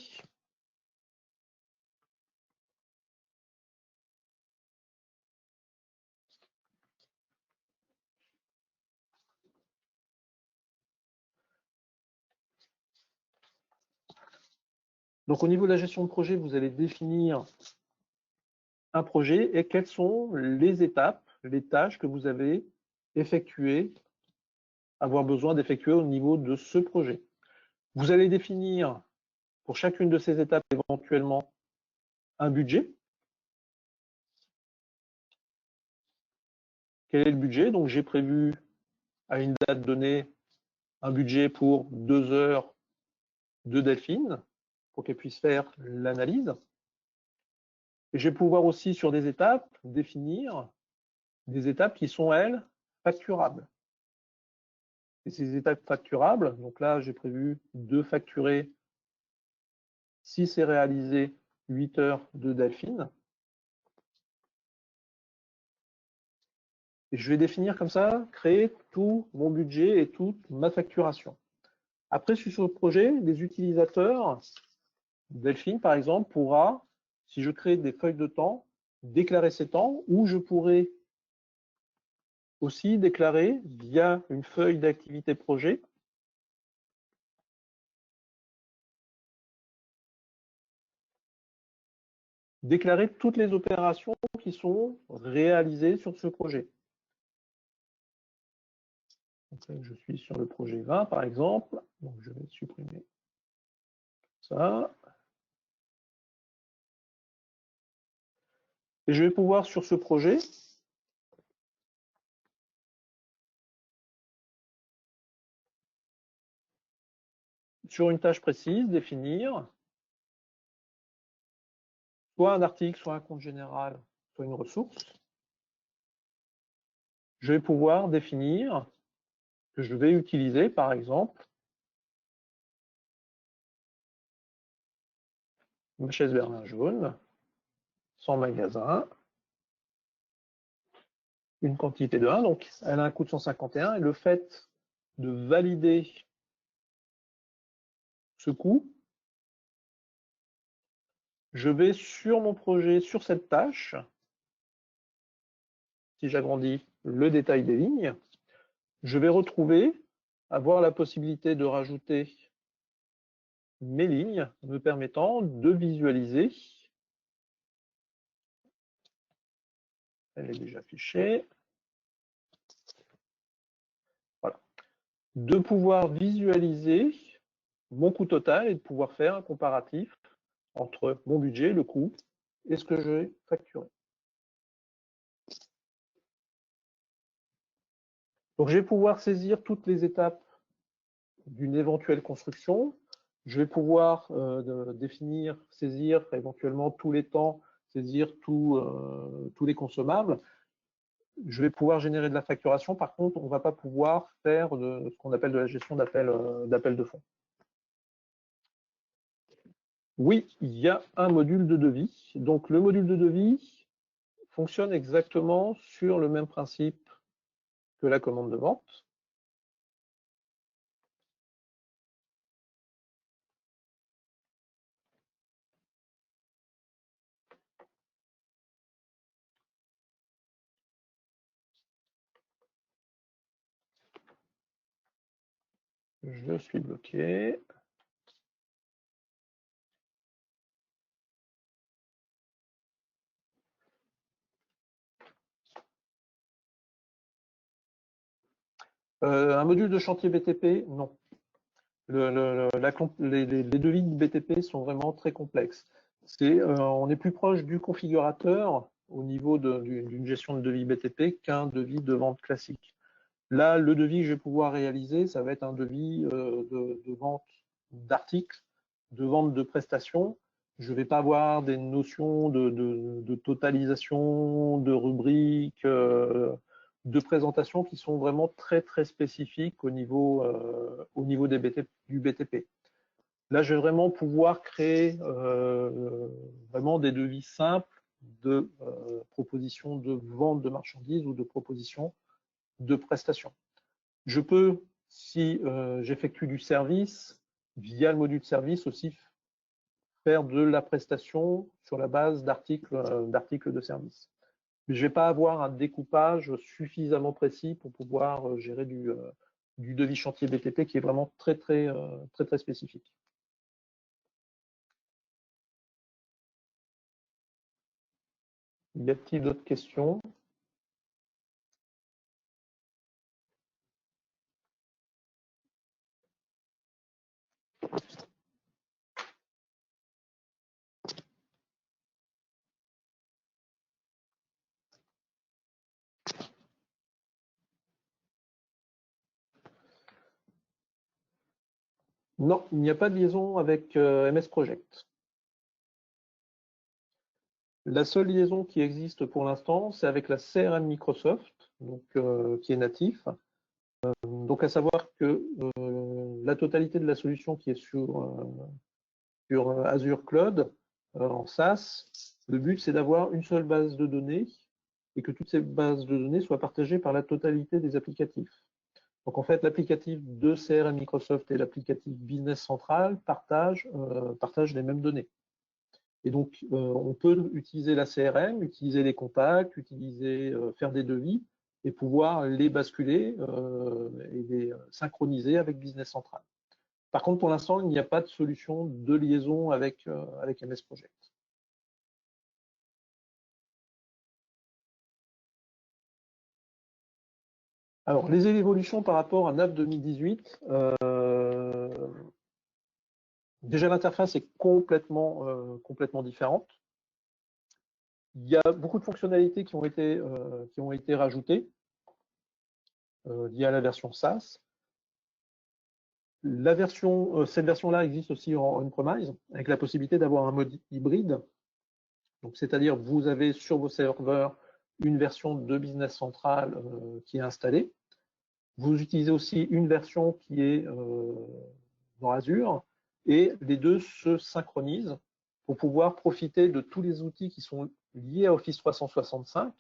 donc au niveau de la gestion de projet, vous allez définir un projet et quelles sont les étapes, les tâches que vous avez effectuées, avoir besoin d'effectuer au niveau de ce projet. Vous allez définir pour chacune de ces étapes éventuellement un budget. Quel est le budget? Donc j'ai prévu à une date donnée un budget pour 2 heures de Delphine pour qu'elle puisse faire l'analyse. Et je vais pouvoir aussi sur des étapes définir des étapes qui sont, elles, facturables. Et ces étapes facturables, donc là, j'ai prévu de facturer, si c'est réalisé, 8 heures de Delphine. Et je vais définir comme ça, créer tout mon budget et toute ma facturation. Après, sur ce projet, les utilisateurs, Delphine par exemple, pourra, si je crée des feuilles de temps, déclarer ces temps, ou je pourrais aussi déclarer via une feuille d'activité projet déclarer toutes les opérations qui sont réalisées sur ce projet. Donc là, je suis sur le projet 20 par exemple, donc je vais supprimer ça. Et je vais pouvoir sur ce projet sur une tâche précise définir soit un article, soit un compte général, soit une ressource. Je vais pouvoir définir que je vais utiliser, par exemple, ma chaise Berlin jaune, sans magasin, une quantité de 1, donc elle a un coût de 151, et le fait de valider ce coût, je vais sur mon projet, sur cette tâche, si j'agrandis le détail des lignes, je vais retrouver, avoir la possibilité de rajouter mes lignes me permettant de visualiser. Elle est déjà affichée. Voilà. De pouvoir visualiser mon coût total et de pouvoir faire un comparatif entre mon budget, le coût, et ce que je vais facturer. Donc, je vais pouvoir saisir toutes les étapes d'une éventuelle construction. Je vais pouvoir définir, saisir éventuellement tous les temps, saisir tous les consommables. Je vais pouvoir générer de la facturation. Par contre, on ne va pas pouvoir faire ce qu'on appelle de la gestion d'appel de fonds. Oui, il y a un module de devis. Donc, le module de devis fonctionne exactement sur le même principe que la commande de vente. Je suis bloqué. Un module de chantier BTP, non. Les devis de BTP sont vraiment très complexes. On est plus proche du configurateur au niveau d'une gestion de devis BTP qu'un devis de vente classique. Là, le devis que je vais pouvoir réaliser, ça va être un devis de vente d'articles, de vente de prestations. Je ne vais pas avoir des notions de totalisation, de rubrique, de présentation qui sont vraiment très très spécifiques au niveau du BTP. Là, je vais vraiment pouvoir créer vraiment des devis simples de propositions de vente de marchandises ou de propositions de prestations. Je peux, si j'effectue du service, via le module service aussi faire de la prestation sur la base d'articles de service. Mais je ne vais pas avoir un découpage suffisamment précis pour pouvoir gérer du devis chantier BTP qui est vraiment très spécifique. Y a-t-il d'autres questions? Non, il n'y a pas de liaison avec MS Project. La seule liaison qui existe pour l'instant, c'est avec la CRM Microsoft, donc, qui est natif. Donc à savoir que la totalité de la solution qui est sur Azure Cloud en SaaS, le but c'est d'avoir une seule base de données et que toutes ces bases de données soient partagées par la totalité des applicatifs. Donc en fait, l'applicatif de CRM Microsoft et l'applicatif Business Central partagent les mêmes données. Et donc, on peut utiliser la CRM, utiliser les contacts, faire des devis et pouvoir les basculer et les synchroniser avec Business Central. Par contre, pour l'instant, il n'y a pas de solution de liaison avec MS Project. Alors, les évolutions par rapport à NAV 2018, déjà l'interface est complètement différente. Il y a beaucoup de fonctionnalités qui ont été rajoutées liées à la version SaaS. Cette version-là existe aussi en on-premise, avec la possibilité d'avoir un mode hybride. Donc, c'est-à-dire vous avez sur vos serveurs une version de Business Central qui est installée. Vous utilisez aussi une version qui est dans Azure et les deux se synchronisent pour pouvoir profiter de tous les outils qui sont liés à Office 365.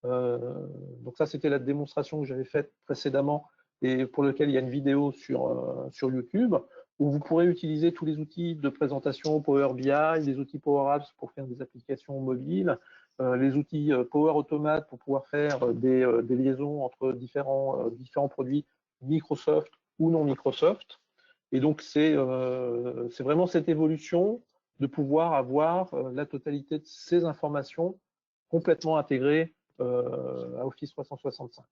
Donc ça, c'était la démonstration que j'avais faite précédemment et pour lequel il y a une vidéo sur YouTube où vous pourrez utiliser tous les outils de présentation Power BI, les outils Power Apps pour faire des applications mobiles, les outils Power Automate pour pouvoir faire des liaisons entre différents produits Microsoft ou non Microsoft. Et donc, c'est vraiment cette évolution de pouvoir avoir la totalité de ces informations complètement intégrées à Office 365.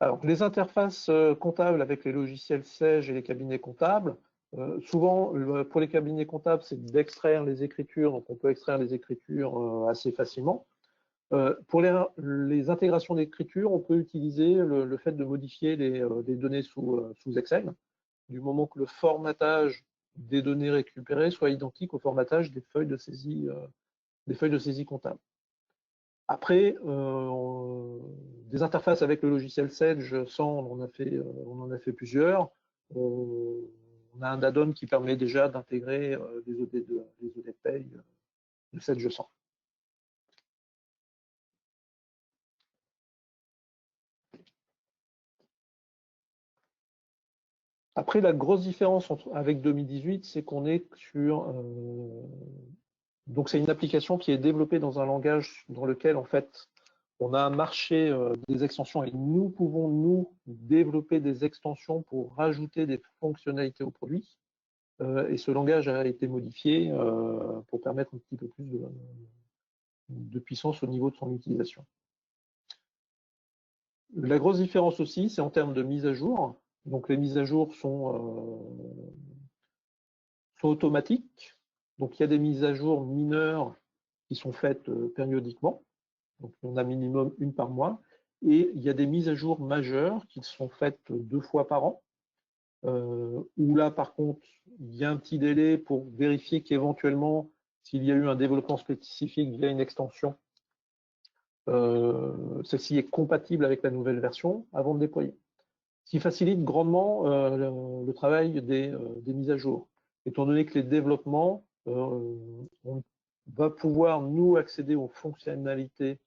Alors, les interfaces comptables avec les logiciels Sage et les cabinets comptables, souvent, pour les cabinets comptables, c'est d'extraire les écritures, donc on peut extraire les écritures assez facilement. Pour les intégrations d'écriture, on peut utiliser le fait de modifier les données sous Excel, du moment que le formatage des données récupérées soit identique au formatage des feuilles de saisie comptable. Après, des interfaces avec le logiciel Sage, on en a fait plusieurs. On a un add-on qui permet déjà d'intégrer les OD de paye de Sage 100. Après, la grosse différence avec 2018, c'est qu'on est sur... donc, c'est une application qui est développée dans un langage dans lequel, en fait, on a un marché des extensions et nous pouvons, nous, développer des extensions pour rajouter des fonctionnalités au produit. Et ce langage a été modifié pour permettre un petit peu plus de puissance au niveau de son utilisation. La grosse différence aussi, c'est en termes de mise à jour. Donc, les mises à jour sont automatiques. Donc, il y a des mises à jour mineures qui sont faites périodiquement. Donc, on a minimum une par mois. Et il y a des mises à jour majeures qui sont faites 2 fois par an. Où là, par contre, il y a un petit délai pour vérifier qu'éventuellement, s'il y a eu un développement spécifique via une extension, celle-ci est compatible avec la nouvelle version avant de déployer. Ce qui facilite grandement le travail des mises à jour. Étant donné que les développements, on va pouvoir, nous, accéder aux fonctionnalités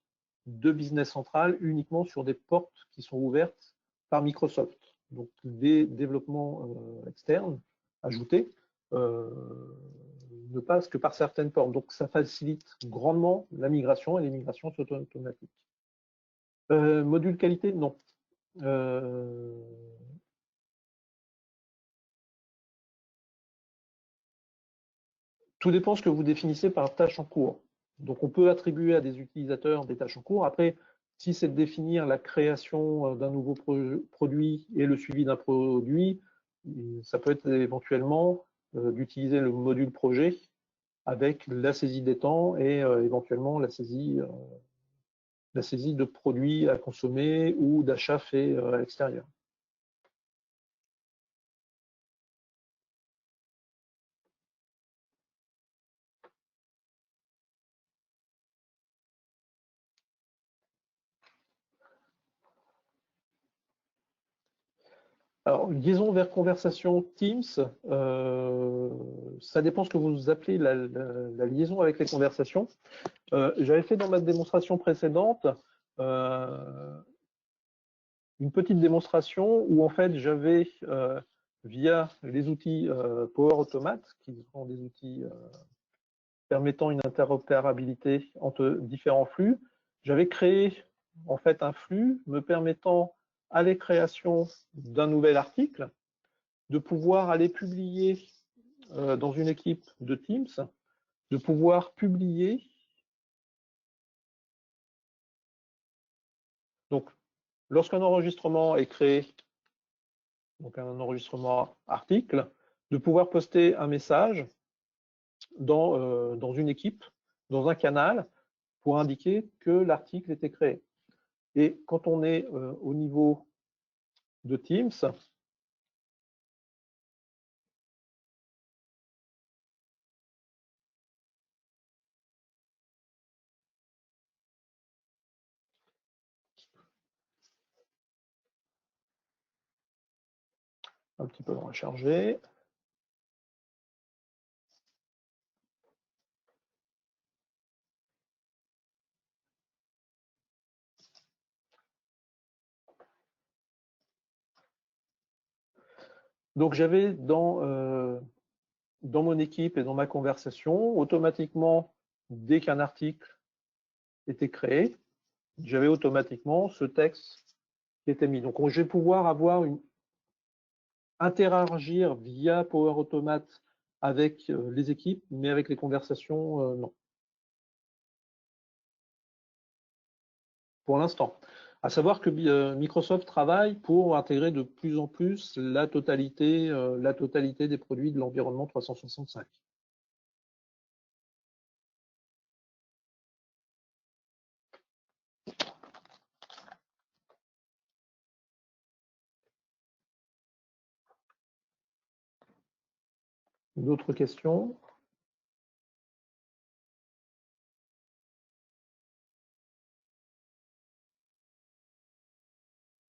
de Business Central uniquement sur des portes qui sont ouvertes par Microsoft. Donc, des développements externes ajoutés ne passent que par certaines portes. Donc, ça facilite grandement la migration et les migrations sont automatiques. Module qualité, non. Tout dépend de ce que vous définissez par tâche en cours. Donc, on peut attribuer à des utilisateurs des tâches en cours. Après, si c'est de définir la création d'un nouveau produit et le suivi d'un produit, ça peut être éventuellement d'utiliser le module projet avec la saisie des temps et éventuellement la saisie de produits à consommer ou d'achats faits à l'extérieur. Alors, liaison vers conversation Teams, ça dépend ce que vous appelez la liaison avec les conversations. J'avais fait dans ma démonstration précédente une petite démonstration où en fait j'avais via les outils Power Automate, qui sont des outils permettant une interopérabilité entre différents flux, j'avais créé en fait un flux me permettant à la création d'un nouvel article de pouvoir aller publier dans une équipe de Teams, de pouvoir publier. Donc, lorsqu'un enregistrement est créé, donc un enregistrement article, de pouvoir poster un message dans une équipe, dans un canal, pour indiquer que l'article était créé. Et quand on est au niveau de Teams, un petit peu moins chargé. Donc j'avais dans mon équipe et dans ma conversation, automatiquement, dès qu'un article était créé, j'avais automatiquement ce texte qui était mis. Donc je vais pouvoir interagir via Power Automate avec les équipes, mais avec les conversations, non. Pour l'instant. À savoir que Microsoft travaille pour intégrer de plus en plus la totalité des produits de l'environnement 365. D'autres questions?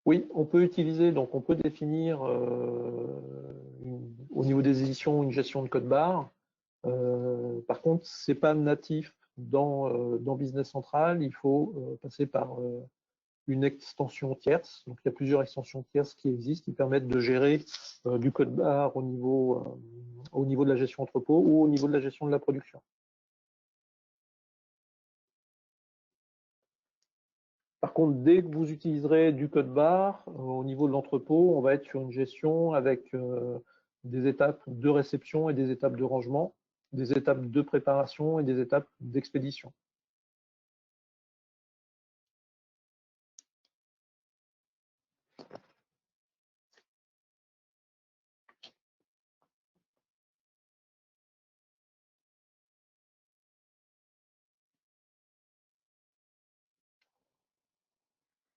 Oui, on peut utiliser, donc on peut définir au niveau des éditions une gestion de code barre. Par contre, c'est pas natif dans Business Central. Il faut passer par une extension tierce. Donc, il y a plusieurs extensions tierces qui existent qui permettent de gérer du code barre au niveau de la gestion entrepôt ou au niveau de la gestion de la production. Par contre, dès que vous utiliserez du code barre, au niveau de l'entrepôt, on va être sur une gestion avec des étapes de réception et des étapes de rangement, des étapes de préparation et des étapes d'expédition.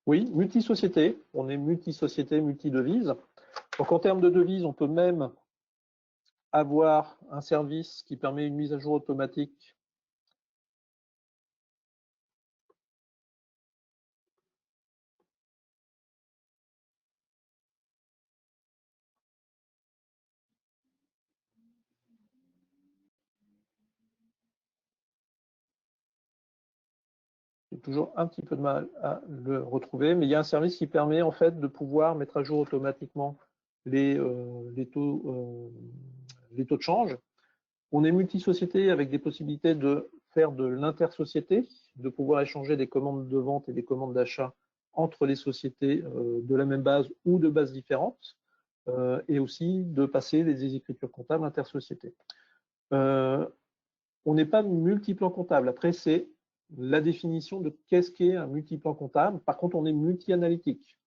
Oui, multi-société. On est multi-société, multi-devise. Donc, en termes de devises, on peut même avoir un service qui permet une mise à jour automatique j'ai toujours un petit peu de mal à le retrouver, mais il y a un service qui permet en fait de pouvoir mettre à jour automatiquement les, euh, les, taux, euh, les taux de change. On est multi-société avec des possibilités de faire de l'intersociété, de pouvoir échanger des commandes de vente et des commandes d'achat entre les sociétés de la même base ou de bases différentes, et aussi de passer des écritures comptables intersociétés. On n'est pas multiplan comptable. Après, c'est la définition de qu'est-ce qu'est un multiplan comptable. Par contre, on est multi-analytique.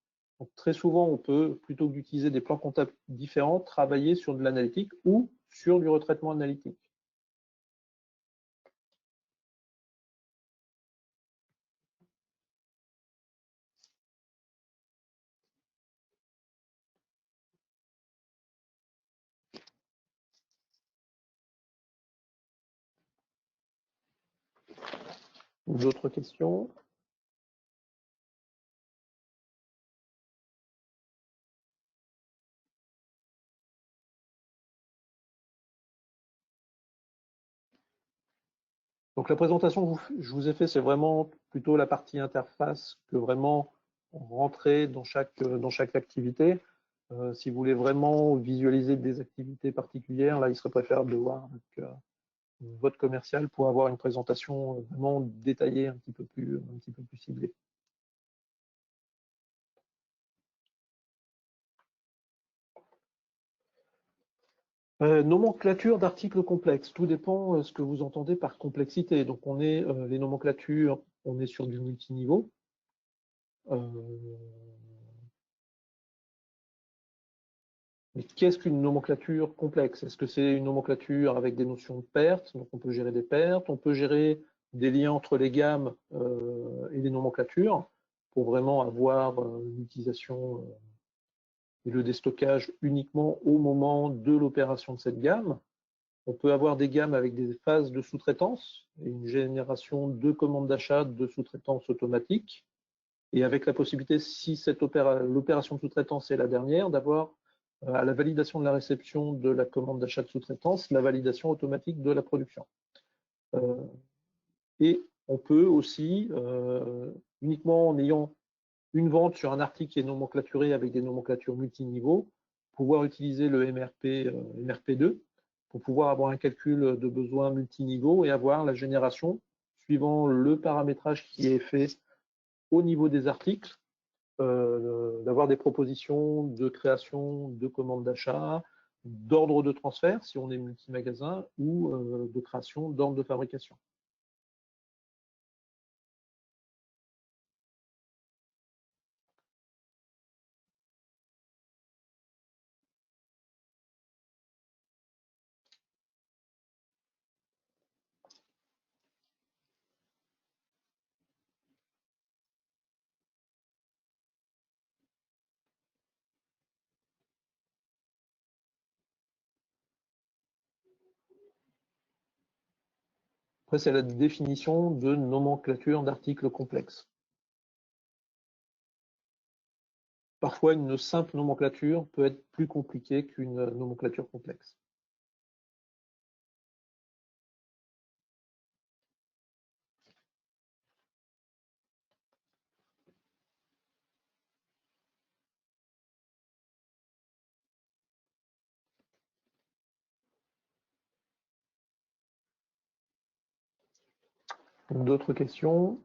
Donc, très souvent, on peut, plutôt que d'utiliser des plans comptables différents, travailler sur de l'analytique ou sur du retraitement analytique. D'autres questions? Donc la présentation que je vous ai fait, c'est vraiment plutôt la partie interface que vraiment rentrer dans chaque activité. Si vous voulez vraiment visualiser des activités particulières, là, il serait préférable de voir avec votre commercial pour avoir une présentation vraiment détaillée, un petit peu plus ciblée. Nomenclature d'articles complexes. Tout dépend ce que vous entendez par complexité. Donc, les nomenclatures, on est sur du multiniveau. Mais qu'est-ce qu'une nomenclature complexe? Est-ce que c'est une nomenclature avec des notions de pertes? Donc, on peut gérer des pertes, on peut gérer des liens entre les gammes et les nomenclatures pour vraiment avoir l'utilisation et le déstockage uniquement au moment de l'opération de cette gamme. On peut avoir des gammes avec des phases de sous-traitance et une génération de commandes d'achat de sous-traitance automatique. Et avec la possibilité, si l'opération de sous-traitance est la dernière, d'avoir à la validation de la réception de la commande d'achat de sous-traitance, la validation automatique de la production. Et on peut aussi, uniquement en ayant une vente sur un article qui est nomenclaturé avec des nomenclatures multiniveaux, pouvoir utiliser le MRP2 pour pouvoir avoir un calcul de besoins multiniveaux et avoir la génération, suivant le paramétrage qui est fait au niveau des articles, d'avoir des propositions de création de commandes d'achat, d'ordre de transfert si on est multimagasin ou de création d'ordre de fabrication. Après, c'est la définition de nomenclature d'articles complexes. Parfois, une simple nomenclature peut être plus compliquée qu'une nomenclature complexe. D'autres questions?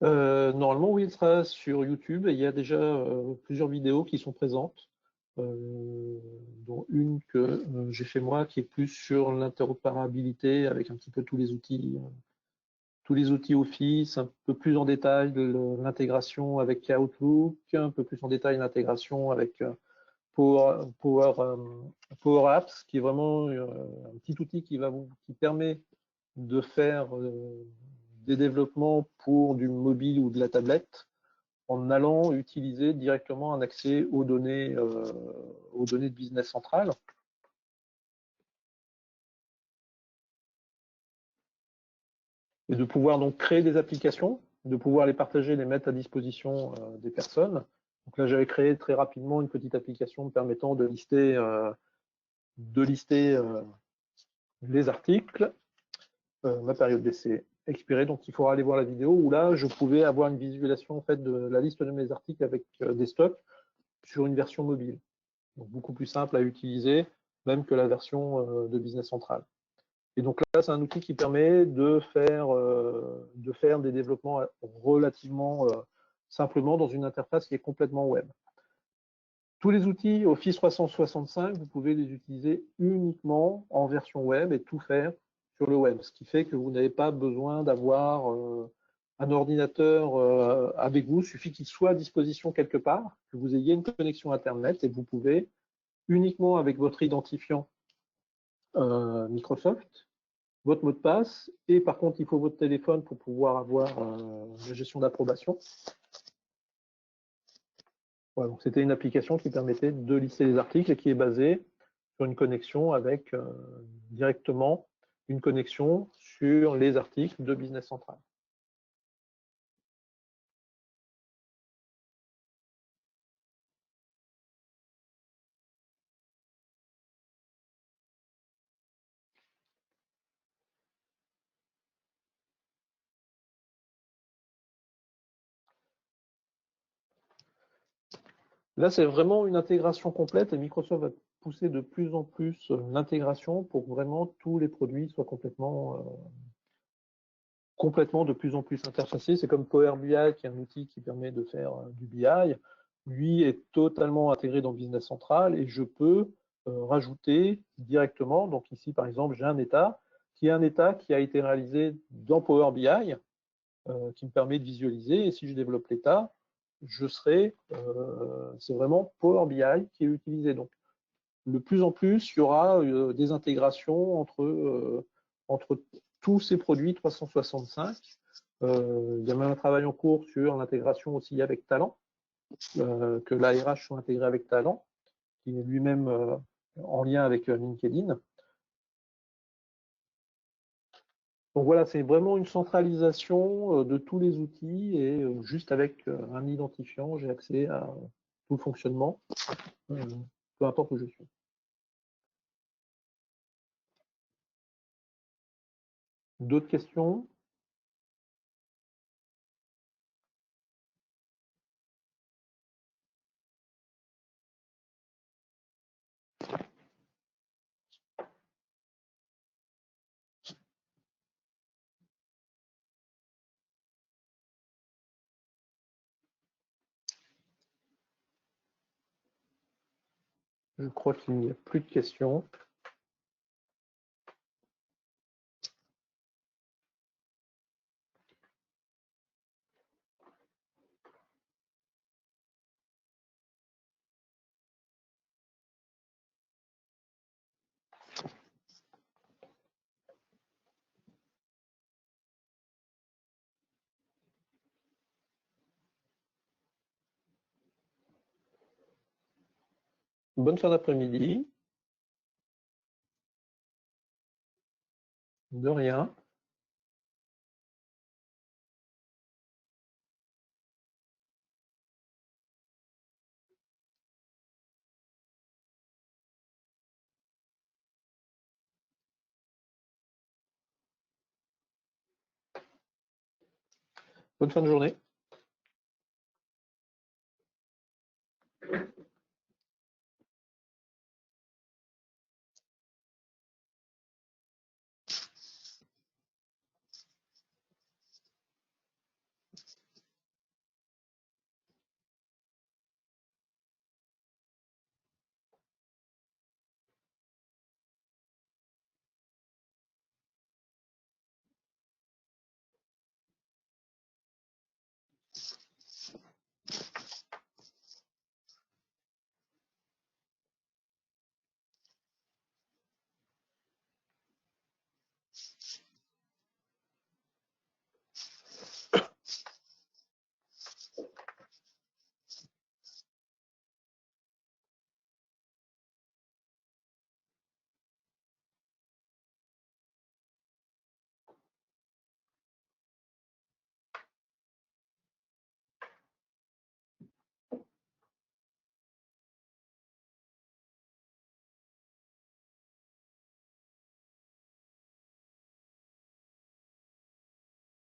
Normalement, oui, il sera sur YouTube et il y a déjà plusieurs vidéos qui sont présentes, dont une que j'ai fait moi qui est plus sur l'interopérabilité avec un petit peu tous les outils Office, un peu plus en détail de l'intégration avec Outlook, un peu plus en détail l'intégration avec Power Apps, qui est vraiment un petit outil qui permet de faire des développements pour du mobile ou de la tablette en allant utiliser directement un accès aux données de Business Central. Et de pouvoir donc créer des applications, de pouvoir les partager, les mettre à disposition des personnes. Donc là, j'avais créé très rapidement une petite application permettant de lister les articles. Ma période d'essai expirée, donc il faudra aller voir la vidéo où là, je pouvais avoir une visualisation en fait de la liste de mes articles avec des stocks sur une version mobile. Donc beaucoup plus simple à utiliser, même que la version de Business Central. Et donc là, c'est un outil qui permet de faire des développements relativement simplement dans une interface qui est complètement web. Tous les outils Office 365, vous pouvez les utiliser uniquement en version web et tout faire sur le web, ce qui fait que vous n'avez pas besoin d'avoir un ordinateur avec vous, il suffit qu'il soit à disposition quelque part, que vous ayez une connexion Internet et vous pouvez uniquement avec votre identifiant Microsoft, votre mot de passe, et par contre, il faut votre téléphone pour pouvoir avoir la gestion d'approbation. Voilà, donc c'était une application qui permettait de lister les articles et qui est basée sur une connexion avec directement une connexion sur les articles de Business Central. Là, c'est vraiment une intégration complète et Microsoft va pousser de plus en plus l'intégration pour que vraiment tous les produits soient complètement de plus en plus interfacés. C'est comme Power BI, qui est un outil qui permet de faire du BI. Lui est totalement intégré dans Business Central et je peux rajouter directement. Donc ici, par exemple, j'ai un état qui a été réalisé dans Power BI, qui me permet de visualiser. Et si je développe l'état, c'est vraiment Power BI qui est utilisé. Donc, de plus en plus, il y aura des intégrations entre tous ces produits 365. Il y a même un travail en cours sur l'intégration aussi avec Talent, que l'ARH soit intégré avec Talent, qui est lui-même en lien avec LinkedIn. Donc voilà, c'est vraiment une centralisation de tous les outils et juste avec un identifiant, j'ai accès à tout le fonctionnement, peu importe où je suis. D'autres questions? Je crois qu'il n'y a plus de questions. Bonne fin d'après-midi. De rien. Bonne fin de journée.